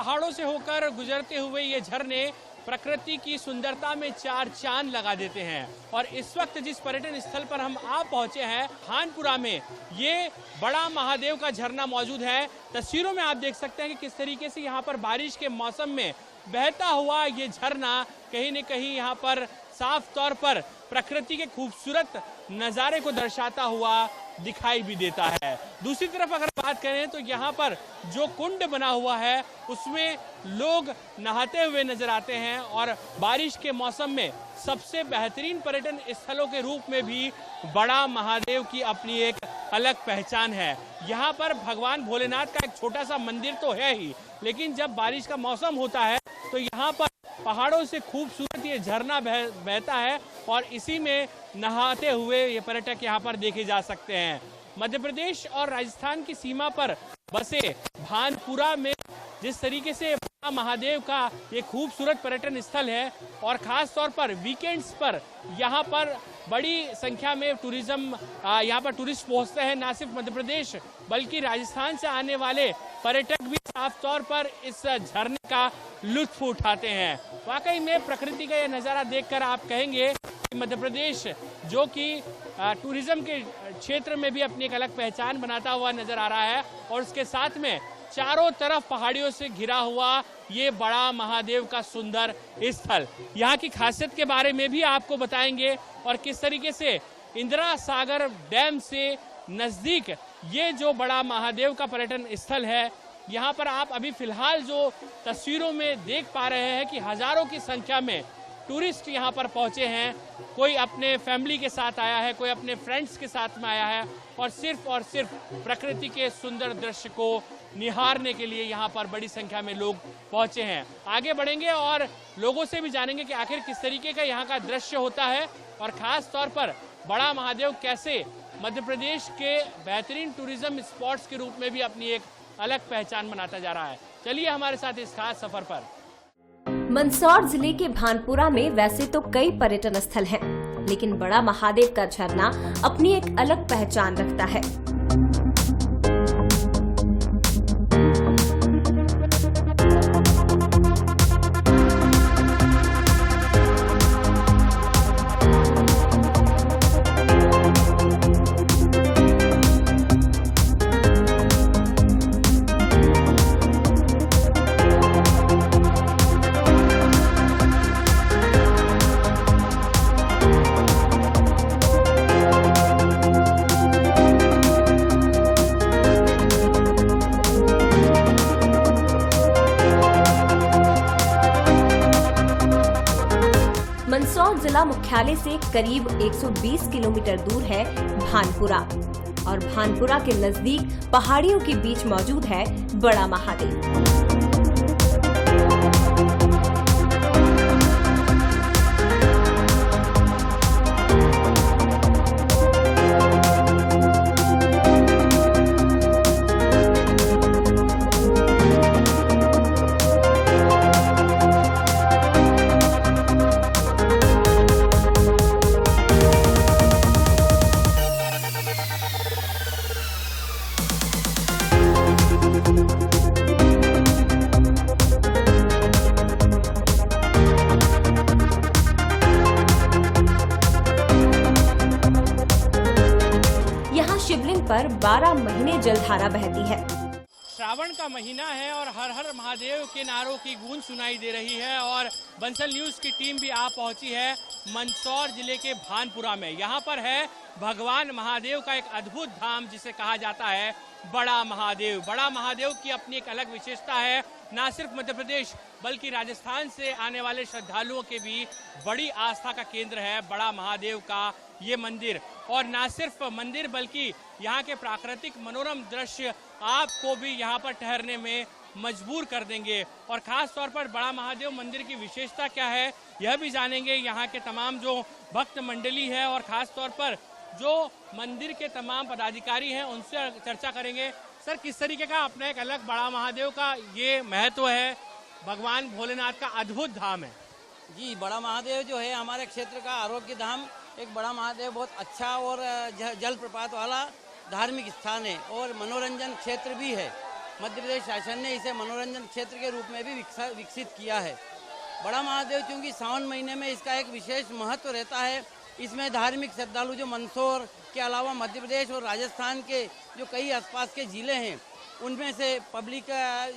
पहाड़ों से होकर गुजरते हुए ये झरने प्रकृति की सुंदरता में चार चांद लगा देते हैं। और इस वक्त जिस पर्यटन स्थल पर हम आ पहुंचे हैं, भानपुरा में, ये बड़ा महादेव का झरना मौजूद है। तस्वीरों में आप देख सकते हैं कि किस तरीके से यहाँ पर बारिश के मौसम में बहता हुआ ये झरना कहीं न कहीं यहाँ पर साफ तौर पर प्रकृति के खूबसूरत नज़ारे को दर्शाता हुआ दिखाई भी देता है। दूसरी तरफ अगर बात करें तो यहाँ पर जो कुंड बना हुआ है उसमें लोग नहाते हुए नजर आते हैं और बारिश के मौसम में सबसे बेहतरीन पर्यटन स्थलों के रूप में भी बड़ा महादेव की अपनी एक अलग पहचान है। यहाँ पर भगवान भोलेनाथ का एक छोटा सा मंदिर तो है ही, लेकिन जब बारिश का मौसम होता है तो यहाँ पर पहाड़ों से खूबसूरत ये झरना बहता है और इसी में नहाते हुए ये पर्यटक यहाँ पर देखे जा सकते हैं। मध्य प्रदेश और राजस्थान की सीमा पर बसे भानपुरा में जिस तरीके से महादेव का ये खूबसूरत पर्यटन स्थल है और खास तौर पर वीकेंड्स पर यहाँ पर बड़ी संख्या में टूरिज्म यहाँ पर टूरिस्ट पहुँचते हैं। न सिर्फ मध्य प्रदेश बल्कि राजस्थान से आने वाले पर्यटक भी साफ तौर पर इस झरने का लुत्फ उठाते हैं। वाकई में प्रकृति का ये नज़ारा देखकर आप कहेंगे कि मध्य प्रदेश जो कि टूरिज्म के क्षेत्र में भी अपनी एक अलग पहचान बनाता हुआ नजर आ रहा है और उसके साथ में चारों तरफ पहाड़ियों से घिरा हुआ ये बड़ा महादेव का सुंदर स्थल। यहाँ की खासियत के बारे में भी आपको बताएंगे और किस तरीके से इंदिरा सागर डैम से नजदीक ये जो बड़ा महादेव का पर्यटन स्थल है, यहाँ पर आप अभी फिलहाल जो तस्वीरों में देख पा रहे हैं कि हजारों की संख्या में टूरिस्ट यहाँ पर पहुंचे हैं। कोई अपने फैमिली के साथ आया है, कोई अपने फ्रेंड्स के साथ में आया है और सिर्फ प्रकृति के सुंदर दृश्य को निहारने के लिए यहाँ पर बड़ी संख्या में लोग पहुंचे हैं। आगे बढ़ेंगे और लोगों से भी जानेंगे कि आखिर किस तरीके का यहाँ का दृश्य होता है और खास तौर पर बड़ा महादेव कैसे मध्य प्रदेश के बेहतरीन टूरिज्म स्पॉट्स के रूप में भी अपनी एक अलग पहचान बनाता जा रहा है। चलिए हमारे साथ इस खास सफर पर। मंदसौर जिले के भानपुरा में वैसे तो कई पर्यटन स्थल हैं, लेकिन बड़ा महादेव का झरना अपनी एक अलग पहचान रखता है। मंदसौर जिला मुख्यालय से करीब 120 किलोमीटर दूर है भानपुरा और भानपुरा के नजदीक पहाड़ियों के बीच मौजूद है बड़ा महादेव। शिवलिंग पर 12 महीने जलधारा बहती है। श्रावण का महीना है और हर हर महादेव के नारों की गूंज सुनाई दे रही है और बंसल न्यूज की टीम भी आ पहुंची है मंदसौर जिले के भानपुरा में। यहाँ पर है भगवान महादेव का एक अद्भुत धाम जिसे कहा जाता है बड़ा महादेव। बड़ा महादेव की अपनी एक अलग विशेषता है। न सिर्फ मध्य प्रदेश बल्कि राजस्थान से आने वाले श्रद्धालुओं के भी बड़ी आस्था का केंद्र है बड़ा महादेव का ये मंदिर। और न सिर्फ मंदिर बल्कि यहाँ के प्राकृतिक मनोरम दृश्य आपको भी यहाँ पर ठहरने में मजबूर कर देंगे। और खास तौर पर बड़ा महादेव मंदिर की विशेषता क्या है यह भी जानेंगे यहाँ के तमाम जो भक्त मंडली है और खास तौर पर जो मंदिर के तमाम पदाधिकारी हैं उनसे चर्चा करेंगे। सर, किस तरीके का अपना एक अलग बड़ा महादेव का ये महत्व है, भगवान भोलेनाथ का अद्भुत धाम है? जी, बड़ा महादेव जो है हमारे क्षेत्र का आरोग्य धाम, एक बड़ा महादेव बहुत अच्छा और जलप्रपात वाला धार्मिक स्थान है और मनोरंजन क्षेत्र भी है। मध्य प्रदेश शासन ने इसे मनोरंजन क्षेत्र के रूप में भी विकसित किया है। बड़ा महादेव चूँकि सावन महीने में इसका एक विशेष महत्व रहता है। इसमें धार्मिक श्रद्धालु जो मंदसौर के अलावा मध्य प्रदेश और राजस्थान के जो कई आसपास के ज़िले हैं उनमें से पब्लिक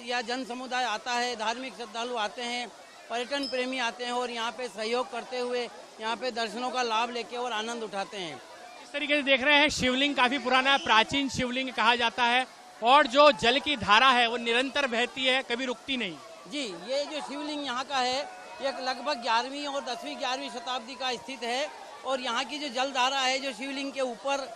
या जन समुदाय आता है, धार्मिक श्रद्धालु आते हैं, पर्यटन प्रेमी आते हैं और यहाँ पे सहयोग करते हुए यहाँ पे दर्शनों का लाभ लेके और आनंद उठाते हैं। इस तरीके से देख रहे हैं शिवलिंग काफी पुराना प्राचीन शिवलिंग कहा जाता है और जो जल की धारा है वो निरंतर बहती है, कभी रुकती नहीं। जी, ये जो शिवलिंग यहाँ का है ये लगभग 11वीं और 10वीं 11वीं शताब्दी का स्थित है और यहाँ की जो जलधारा है जो शिवलिंग के ऊपर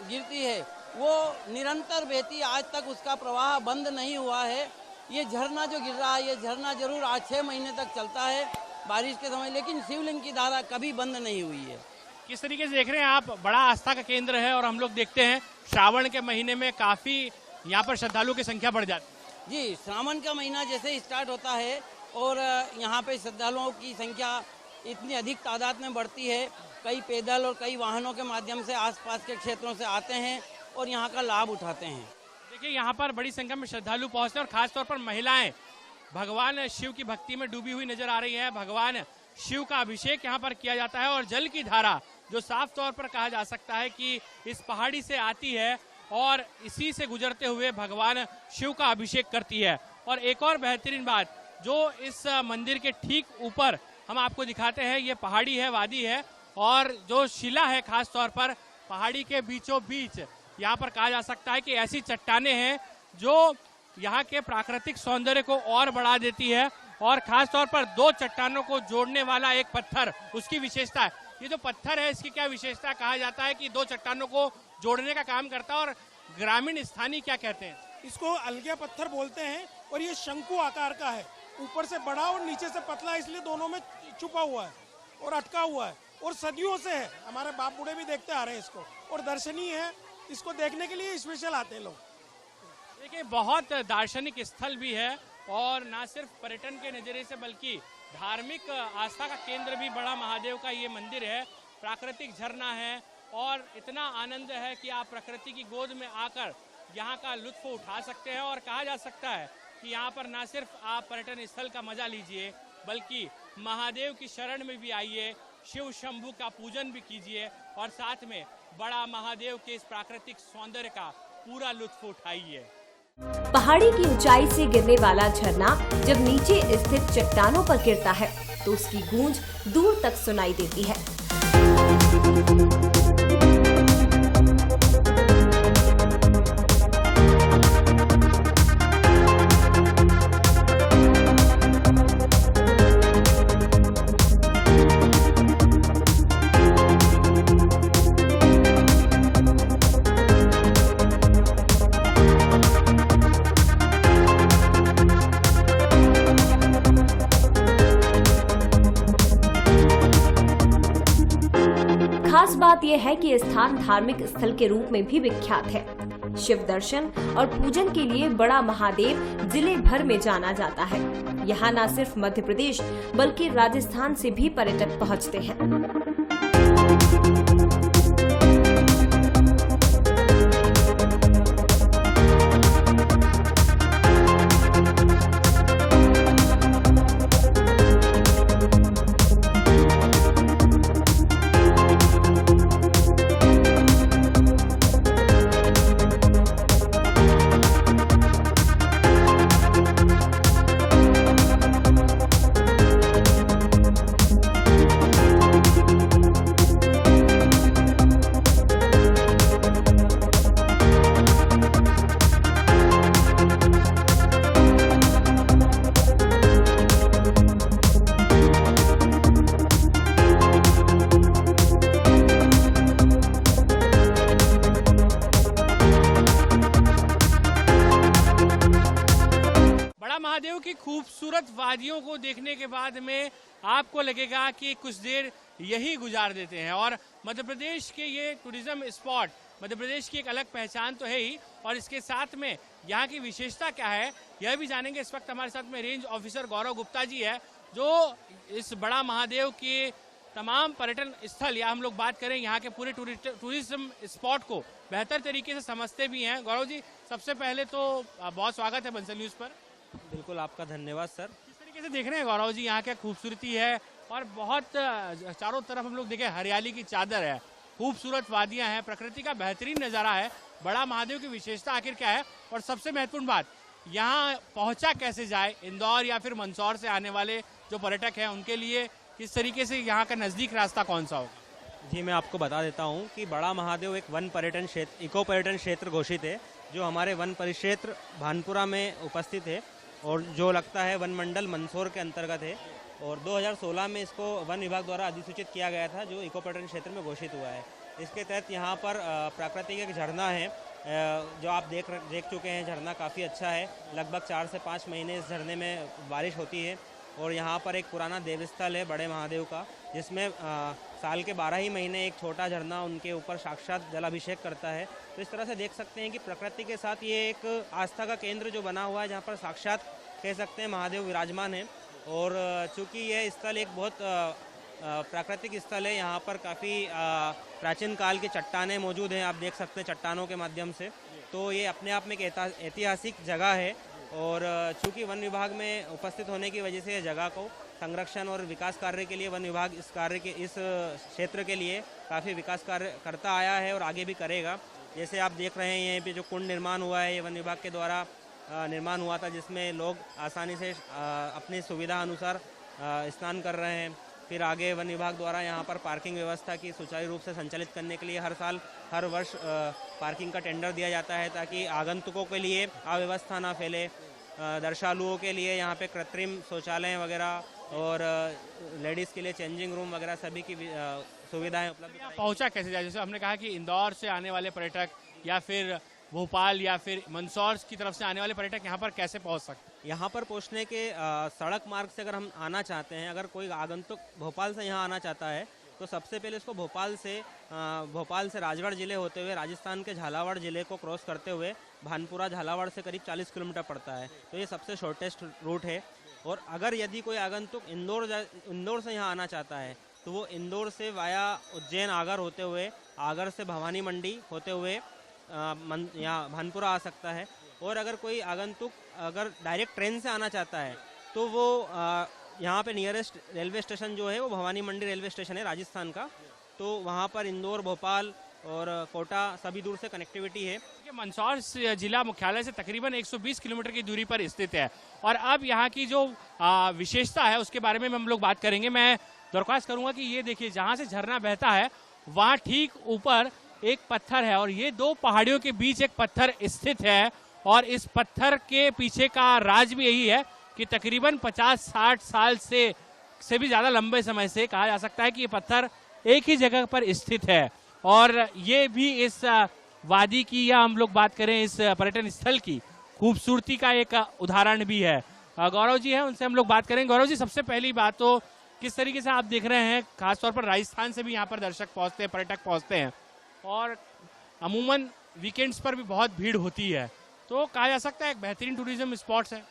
गिरती है वो निरंतर बहती, आज तक उसका प्रवाह बंद नहीं हुआ है। ये झरना जो गिर रहा है ये झरना जरूर आज 6 महीने तक चलता है बारिश के समय, लेकिन शिवलिंग की धारा कभी बंद नहीं हुई है। किस तरीके से देख रहे हैं आप, बड़ा आस्था का केंद्र है और हम लोग देखते हैं श्रावण के महीने में काफी यहाँ पर श्रद्धालुओं की संख्या बढ़ जाती है। जी, श्रावण का महीना जैसे स्टार्ट होता है और यहाँ पे श्रद्धालुओं की संख्या इतनी अधिक तादाद में बढ़ती है, कई पैदल और कई वाहनों के माध्यम से आसपास के क्षेत्रों से आते हैं और यहाँ का लाभ उठाते हैं। देखिए यहाँ पर बड़ी संख्या में श्रद्धालु पहुँचते हैं और खासतौर पर महिलाएं भगवान शिव की भक्ति में डूबी हुई नजर आ रही है। भगवान शिव का अभिषेक यहाँ पर किया जाता है और जल की धारा जो साफ तौर पर कहा जा सकता है कि इस पहाड़ी से आती है और इसी से गुजरते हुए भगवान शिव का अभिषेक करती है। और एक और बेहतरीन बात जो इस मंदिर के ठीक ऊपर हम आपको दिखाते हैं, ये पहाड़ी है, वादी है और जो शिला है खास तौर पर पहाड़ी के बीचों बीच यहाँ पर कहा जा सकता है कि ऐसी चट्टानें हैं जो यहाँ के प्राकृतिक सौंदर्य को और बढ़ा देती है और खास तौर पर 2 चट्टानों को जोड़ने वाला एक पत्थर, उसकी विशेषता है। ये जो पत्थर है इसकी क्या विशेषता, कहा जाता है कि 2 चट्टानों को जोड़ने का काम करता है और ग्रामीण स्थानीय क्या कहते हैं, इसको अलगिया पत्थर बोलते हैं और ये शंकु आकार का है, ऊपर से बड़ा और नीचे से पतला, इसलिए दोनों में छुपा हुआ है और अटका हुआ है और सदियों से है। हमारे बाप बूढ़े भी देखते आ रहे हैं इसको और दर्शनीय है, इसको देखने के लिए स्पेशल आते हैं लोग। देखिए बहुत दार्शनिक स्थल भी है और ना सिर्फ पर्यटन के नजरिए से बल्कि धार्मिक आस्था का केंद्र भी बड़ा महादेव का ये मंदिर है। प्राकृतिक झरना है और इतना आनंद है कि आप प्रकृति की गोद में आकर यहाँ का लुत्फ उठा सकते हैं और कहा जा सकता है कि यहाँ पर ना सिर्फ आप पर्यटन स्थल का मजा लीजिए बल्कि महादेव की शरण में भी आइए, शिव शंभू का पूजन भी कीजिए और साथ में बड़ा महादेव के इस प्राकृतिक सौंदर्य का पूरा लुत्फ उठाइए। पहाड़ी की ऊंचाई से गिरने वाला झरना जब नीचे स्थित चट्टानों पर गिरता है तो उसकी गूंज दूर तक सुनाई देती है। खास बात यह है कि ये स्थान धार्मिक स्थल के रूप में भी विख्यात है। शिव दर्शन और पूजन के लिए बड़ा महादेव जिले भर में जाना जाता है। यहाँ न सिर्फ मध्य प्रदेश बल्कि राजस्थान से भी पर्यटक पहुँचते हैं। महादेव की खूबसूरत वादियों को देखने के बाद में आपको लगेगा कि कुछ देर यही गुजार देते हैं। और मध्य प्रदेश के ये टूरिज्म स्पॉट मध्य प्रदेश की एक अलग पहचान तो है ही, और इसके साथ में यहाँ की विशेषता क्या है यह भी जानेंगे। इस वक्त हमारे साथ में रेंज ऑफिसर गौरव गुप्ता जी है जो इस बड़ा महादेव के तमाम पर्यटन स्थल या हम लोग बात करें यहाँ के पूरे टूरिज्म स्पॉट को बेहतर तरीके से समझते भी हैं। गौरव जी, सबसे पहले तो बहुत स्वागत है बंसल न्यूज़ पर। बिल्कुल, आपका धन्यवाद सर। किस तरीके से देख रहे हैं गौरव जी यहाँ क्या खूबसूरती है, और बहुत चारों तरफ हम लोग देखें हरियाली की चादर है, खूबसूरत वादियाँ हैं, प्रकृति का बेहतरीन नज़ारा है। बड़ा महादेव की विशेषता आखिर क्या है, और सबसे महत्वपूर्ण बात यहाँ पहुँचा कैसे जाए, इंदौर या फिर मंदसौर से आने वाले जो पर्यटक हैं उनके लिए किस तरीके से यहाँ का नज़दीक रास्ता कौन सा होगा? जी, मैं आपको बता देता हूँ कि बड़ा महादेव एक वन पर्यटन क्षेत्र, इको पर्यटन क्षेत्र घोषित है, जो हमारे वन परिक्षेत्र भानपुरा में उपस्थित है और जो लगता है वन मंडल मंदसौर के अंतर्गत है। और 2016 में इसको वन विभाग द्वारा अधिसूचित किया गया था, जो इको पर्यटन क्षेत्र में घोषित हुआ है। इसके तहत यहाँ पर प्राकृतिक एक झरना है, जो आप देख चुके हैं। झरना काफ़ी अच्छा है, लगभग 4 से 5 महीने इस झरने में बारिश होती है। और यहाँ पर एक पुराना देवस्थल है बड़े महादेव का, जिसमें साल के 12 ही महीने एक छोटा झरना उनके ऊपर साक्षात जलाभिषेक करता है। तो इस तरह से देख सकते हैं कि प्रकृति के साथ ये एक आस्था का केंद्र जो बना हुआ है, जहाँ पर साक्षात कह सकते हैं महादेव विराजमान है। और चूँकि यह स्थल एक बहुत प्राकृतिक स्थल है, यहाँ पर काफ़ी प्राचीन काल की चट्टानें मौजूद हैं, आप देख सकते हैं चट्टानों के माध्यम से। तो ये अपने आप में एक ऐतिहासिक जगह है, और चूँकि वन विभाग में उपस्थित होने की वजह से जगह को संरक्षण और विकास कार्य के लिए वन विभाग इस क्षेत्र के लिए काफ़ी विकास कार्य करता आया है और आगे भी करेगा। जैसे आप देख रहे हैं यहाँ पे जो कुंड निर्माण हुआ है, ये वन विभाग के द्वारा निर्माण हुआ था, जिसमें लोग आसानी से अपनी सुविधा अनुसार स्नान कर रहे हैं। फिर आगे वन विभाग द्वारा यहाँ पर पार्किंग व्यवस्था की सुचारू रूप से संचालित करने के लिए हर वर्ष पार्किंग का टेंडर दिया जाता है, ताकि आगंतुकों के लिए अव्यवस्था ना फैले। दर्शनालुओं के लिए यहाँ पे कृत्रिम शौचालय वगैरह और लेडीज़ के लिए चेंजिंग रूम वगैरह सभी की सुविधाएं उपलब्ध। पहुँचा कैसे जाए, जैसे हमने कहा कि इंदौर से आने वाले पर्यटक या फिर भोपाल या फिर मंदसौर की तरफ से आने वाले पर्यटक यहाँ पर कैसे पहुँच सकते हैं? यहाँ पर पहुँचने के सड़क मार्ग से अगर हम आना चाहते हैं, अगर कोई आगंतुक भोपाल से यहाँ आना चाहता है, तो सबसे पहले इसको भोपाल से राजगढ़ जिले होते हुए राजस्थान के झालावाड़ जिले को क्रॉस करते हुए भानपुरा झालावाड़ से करीब 40 किलोमीटर पड़ता है। तो ये सबसे शॉर्टेस्ट रूट है। और अगर यदि कोई आगंतुक इंदौर से यहाँ आना चाहता है, तो वो इंदौर से वाया उज्जैन आगर होते हुए, आगर से भवानी मंडी होते हुए यहाँ भानपुरा आ सकता है। और अगर कोई आगंतुक अगर डायरेक्ट ट्रेन से आना चाहता है, तो वो यहाँ पे नियरेस्ट रेलवे स्टेशन जो है वो भवानी मंडी रेलवे स्टेशन है राजस्थान का। तो वहाँ पर इंदौर, भोपाल और कोटा सभी दूर से कनेक्टिविटी है। मंदसौर जिला मुख्यालय से तकरीबन 120 किलोमीटर की दूरी पर स्थित है। और अब यहाँ की जो विशेषता है उसके बारे में हम लोग बात करेंगे। मैं दरख्वास्त करूंगा कि ये देखिए, जहाँ से झरना बहता है वहाँ ठीक ऊपर एक पत्थर है, और ये 2 पहाड़ियों के बीच एक पत्थर स्थित है। और इस पत्थर के पीछे का राज भी यही है कि तकरीबन 50-60 साल से भी ज़्यादा लंबे समय से कहा जा सकता है कि ये पत्थर एक ही जगह पर स्थित है। और ये भी इस वादी की, या हम लोग बात करें इस पर्यटन स्थल की खूबसूरती का एक उदाहरण भी है। गौरव जी हैं, उनसे हम लोग बात करेंगे। गौरव जी, सबसे पहली बात तो किस तरीके से आप देख रहे हैं, खासतौर पर राजस्थान से भी यहाँ पर दर्शक पहुँचते हैं, पर्यटक पहुँचते हैं, और अमूमन वीकेंड्स पर भी बहुत भीड़ होती है, तो कहा जा सकता है एक बेहतरीन टूरिज्म स्पॉट्स है।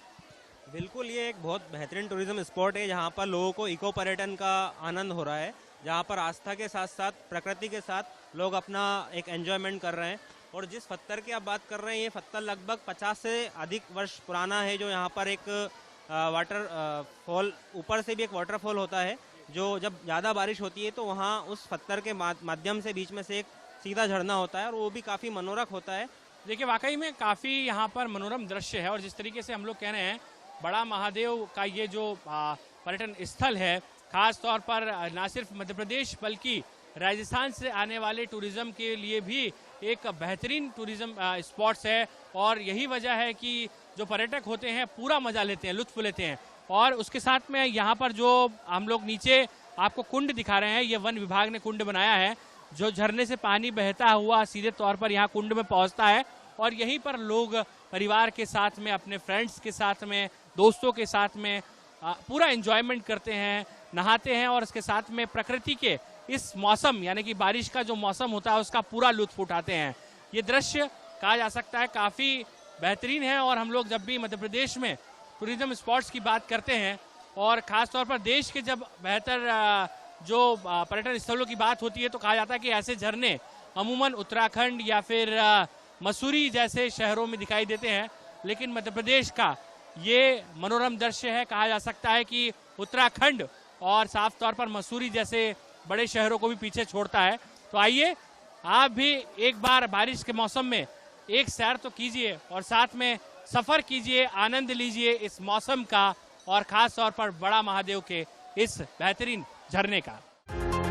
बिल्कुल, ये एक बहुत बेहतरीन टूरिज्म स्पॉट है, जहाँ पर लोगों को इको पर्यटन का आनंद हो रहा है, जहाँ पर आस्था के साथ साथ प्रकृति के साथ लोग अपना एक एंजॉयमेंट कर रहे हैं। और जिस पत्थर की आप बात कर रहे हैं, ये पत्थर लगभग 50 से अधिक वर्ष पुराना है, जो यहाँ पर एक वाटरफॉल, ऊपर से भी एक वाटरफॉल होता है, जो जब ज़्यादा बारिश होती है तो वहाँ उस पत्थर के माध्यम से बीच में से एक सीधा झरना होता है, और वो भी काफ़ी मनोरक होता है। देखिए, वाकई में काफ़ी यहाँ पर मनोरम दृश्य है। और जिस तरीके से हम लोग कह रहे हैं, बड़ा महादेव का ये जो पर्यटन स्थल है, खास तौर पर न सिर्फ मध्य प्रदेश बल्कि राजस्थान से आने वाले टूरिज्म के लिए भी एक बेहतरीन टूरिज्म स्पॉट्स है। और यही वजह है कि जो पर्यटक होते हैं पूरा मजा लेते हैं, लुत्फ लेते हैं। और उसके साथ में यहाँ पर जो हम लोग नीचे आपको कुंड दिखा रहे हैं, ये वन विभाग ने कुंड बनाया है, जो झरने से पानी बहता हुआ सीधे तौर पर यहाँ कुंड में पहुँचता है। और यहीं पर लोग परिवार के साथ में, अपने फ्रेंड्स के साथ में, दोस्तों के साथ में पूरा एंजॉयमेंट करते हैं, नहाते हैं, और इसके साथ में प्रकृति के इस मौसम, यानी कि बारिश का जो मौसम होता है, उसका पूरा लुत्फ उठाते हैं। ये दृश्य कहा जा सकता है काफ़ी बेहतरीन है। और हम लोग जब भी मध्य प्रदेश में टूरिज्म स्पॉट्स की बात करते हैं, और ख़ास तौर पर देश के जब बेहतर जो पर्यटन स्थलों की बात होती है, तो कहा जाता है कि ऐसे झरने अमूमन उत्तराखंड या फिर मसूरी जैसे शहरों में दिखाई देते हैं, लेकिन मध्य प्रदेश का ये मनोरम दृश्य है। कहा जा सकता है कि उत्तराखंड और साफ तौर पर मसूरी जैसे बड़े शहरों को भी पीछे छोड़ता है। तो आइए आप भी एक बार बारिश के मौसम में एक सैर तो कीजिए और साथ में सफर कीजिए, आनंद लीजिए इस मौसम का और खास तौर पर बड़ा महादेव के इस बेहतरीन झरने का।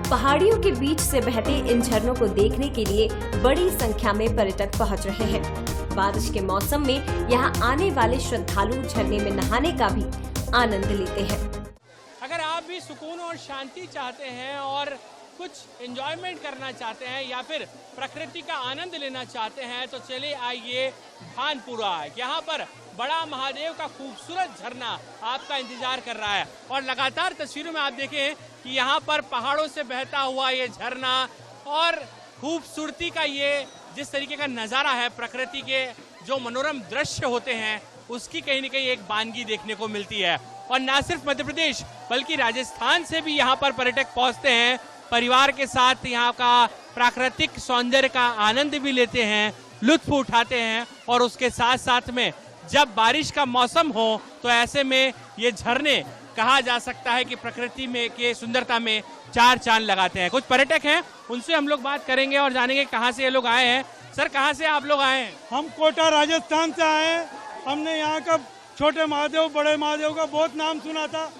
पहाड़ियों के बीच से बहते इन झरनों को देखने के लिए बड़ी संख्या में पर्यटक पहुंच रहे हैं। बारिश के मौसम में यहाँ आने वाले श्रद्धालु झरने में नहाने का भी आनंद लेते हैं। अगर आप भी सुकून और शांति चाहते हैं और कुछ एंजॉयमेंट करना चाहते हैं या फिर प्रकृति का आनंद लेना चाहते हैं तो चले आइए भानपुरा। यहाँ पर बड़ा महादेव का खूबसूरत झरना आपका इंतजार कर रहा है और लगातार तस्वीरों में आप देखें कि यहाँ पर पहाड़ों से बहता हुआ ये झरना और खूबसूरती का ये जिस तरीके का नज़ारा है, प्रकृति के जो मनोरम दृश्य होते हैं उसकी कहीं न कहीं एक वानगी देखने को मिलती है। और न सिर्फ मध्य प्रदेश बल्कि राजस्थान से भी यहाँ पर पर्यटक पहुँचते हैं, परिवार के साथ यहाँ का प्राकृतिक सौंदर्य का आनंद भी लेते हैं, लुत्फ उठाते हैं और उसके साथ साथ में जब बारिश का मौसम हो तो ऐसे में ये झरने कहा जा सकता है कि प्रकृति में के सुंदरता में चार चांद लगाते हैं। कुछ पर्यटक हैं, उनसे हम लोग बात करेंगे और जानेंगे कहाँ से ये लोग आए हैं। सर, कहाँ से आप लोग आए हैं? हम कोटा राजस्थान से आए हैं। हमने यहाँ का छोटे महादेव बड़े महादेव का बहुत नाम सुना था,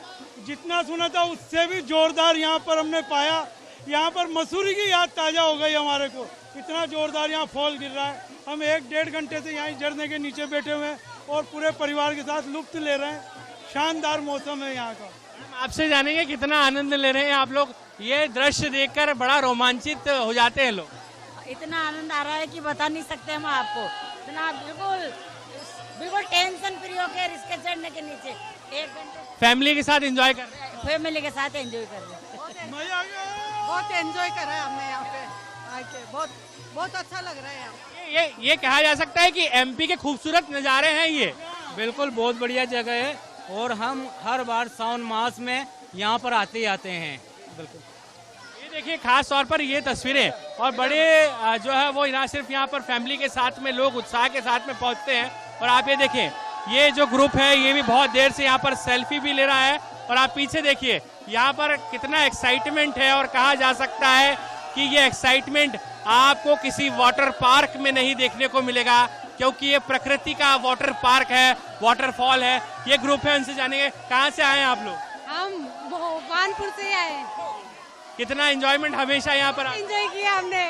जितना सुना था उससे भी जोरदार यहाँ पर हमने पाया। यहाँ पर मसूरी की याद ताज़ा हो गई हमारे को, इतना जोरदार यहाँ फॉल गिर रहा है। हम 1-1.5 घंटे से यहाँ झरने के नीचे बैठे हुए हैं और पूरे परिवार के साथ लुत्फ ले रहे हैं। शानदार मौसम है यहाँ का। आपसे जानेंगे कितना आनंद ले रहे हैं आप लोग, ये दृश्य देखकर बड़ा रोमांचित हो जाते हैं लोग। इतना आनंद आ रहा है कि बता नहीं सकते हम आपको। इतना बिल्कुल टेंशन फ्री होकर इसके चढ़ने के नीचे 1 घंटे फैमिली के साथ एंजॉय कर रहे हैं। फैमिली के साथ एंजॉय कर रहे हैं। मजा आ गया, बहुत एंजॉय कर रहे हैं हमने यहाँ पे आके, बहुत अच्छा लग रहा है यहाँ। ये कहा जा सकता है कि एमपी के खूबसूरत नज़ारे हैं ये। बिल्कुल बहुत बढ़िया जगह है और हम हर बार सावन मास में यहाँ पर आते ही आते हैं। बिल्कुल ये देखिए खास तौर पर ये तस्वीरें और बड़े जो है वो ना सिर्फ यहाँ पर फैमिली के साथ में लोग उत्साह के साथ में पहुँचते हैं और आप ये देखें ये जो ग्रुप है ये भी बहुत देर से यहाँ पर सेल्फी भी ले रहा है और आप पीछे देखिए यहाँ पर कितना एक्साइटमेंट है और कहा जा सकता है कि ये एक्साइटमेंट आपको किसी वाटर पार्क में नहीं देखने को मिलेगा क्योंकि ये प्रकृति का वाटर पार्क है, वाटरफॉल है। ये ग्रुप है, उनसे जानेंगे कहाँ से आए हैं आप लोग? हम कानपुर से आए हैं। कितना एंजॉयमेंट हमेशा यहाँ पर एंजॉय किया हमने,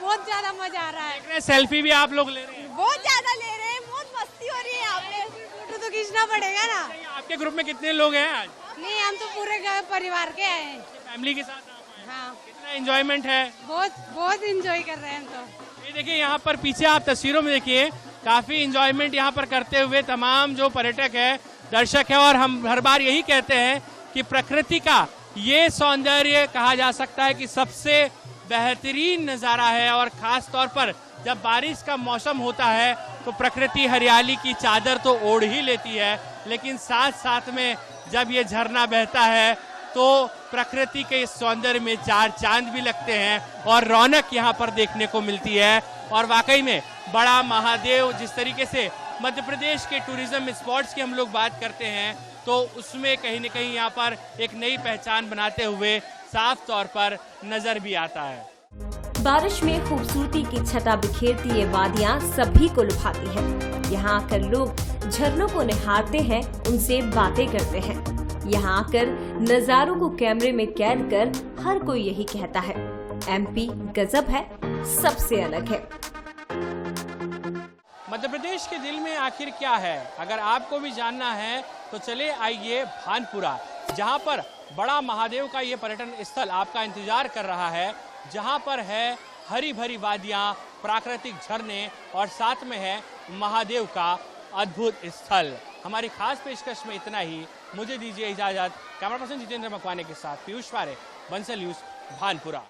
बहुत ज्यादा मजा आ रहा है। सेल्फी भी आप लोग ले रहे हैं? बहुत ज्यादा ले रहे हैं, बहुत मस्ती हो रही है यहाँ पे। फोटो तो खींचना पड़ेगा ना। आपके ग्रुप में कितने लोग हैं आज? नहीं, हम तो पूरे परिवार के आए हैं। फैमिली के साथ आप आए? हाँ, कितना एंजॉयमेंट है? बहुत एंजॉय कर रहे हैं हम तो। ये देखिए यहाँ पर पीछे आप तस्वीरों में देखिए काफी एंजॉयमेंट यहाँ पर करते हुए तमाम जो पर्यटक है, दर्शक है और हम हर बार यही कहते हैं कि प्रकृति का ये सौंदर्य कहा जा सकता है कि सबसे बेहतरीन नज़ारा है और खास तौर पर जब बारिश का मौसम होता है तो प्रकृति हरियाली की चादर तो ओढ़ ही लेती है, लेकिन साथ साथ में जब ये झरना बहता है तो प्रकृति के इस सौंदर्य में चार चांद भी लगते हैं और रौनक यहाँ पर देखने को मिलती है। और वाकई में बड़ा महादेव जिस तरीके से मध्य प्रदेश के टूरिज्म स्पॉट्स की हम लोग बात करते हैं तो उसमें कहीं न कहीं यहाँ पर एक नई पहचान बनाते हुए साफ तौर पर नजर भी आता है। बारिश में खूबसूरती की छटा बिखेरती ये वादियाँ सभी को लुभाती हैं। यहाँ आकर लोग झरनों को निहारते हैं, उनसे बातें करते हैं। यहाँ आकर नजारों को कैमरे में कैद कर हर कोई यही कहता है, एमपी गजब है, सबसे अलग है। मध्य प्रदेश के दिल में आखिर क्या है, अगर आपको भी जानना है तो चले आइए भानपुरा, जहाँ पर बड़ा महादेव का ये पर्यटन स्थल आपका इंतजार कर रहा है, जहाँ पर है हरी भरी वादियाँ, प्राकृतिक झरने और साथ में है महादेव का अद्भुत स्थल। हमारी खास पेशकश में इतना ही, मुझे दीजिए इजाजत। कैमरा पर्सन जितेंद्र मकवाने के साथ पीयूष पारे, बंसल न्यूज़, भानपुरा।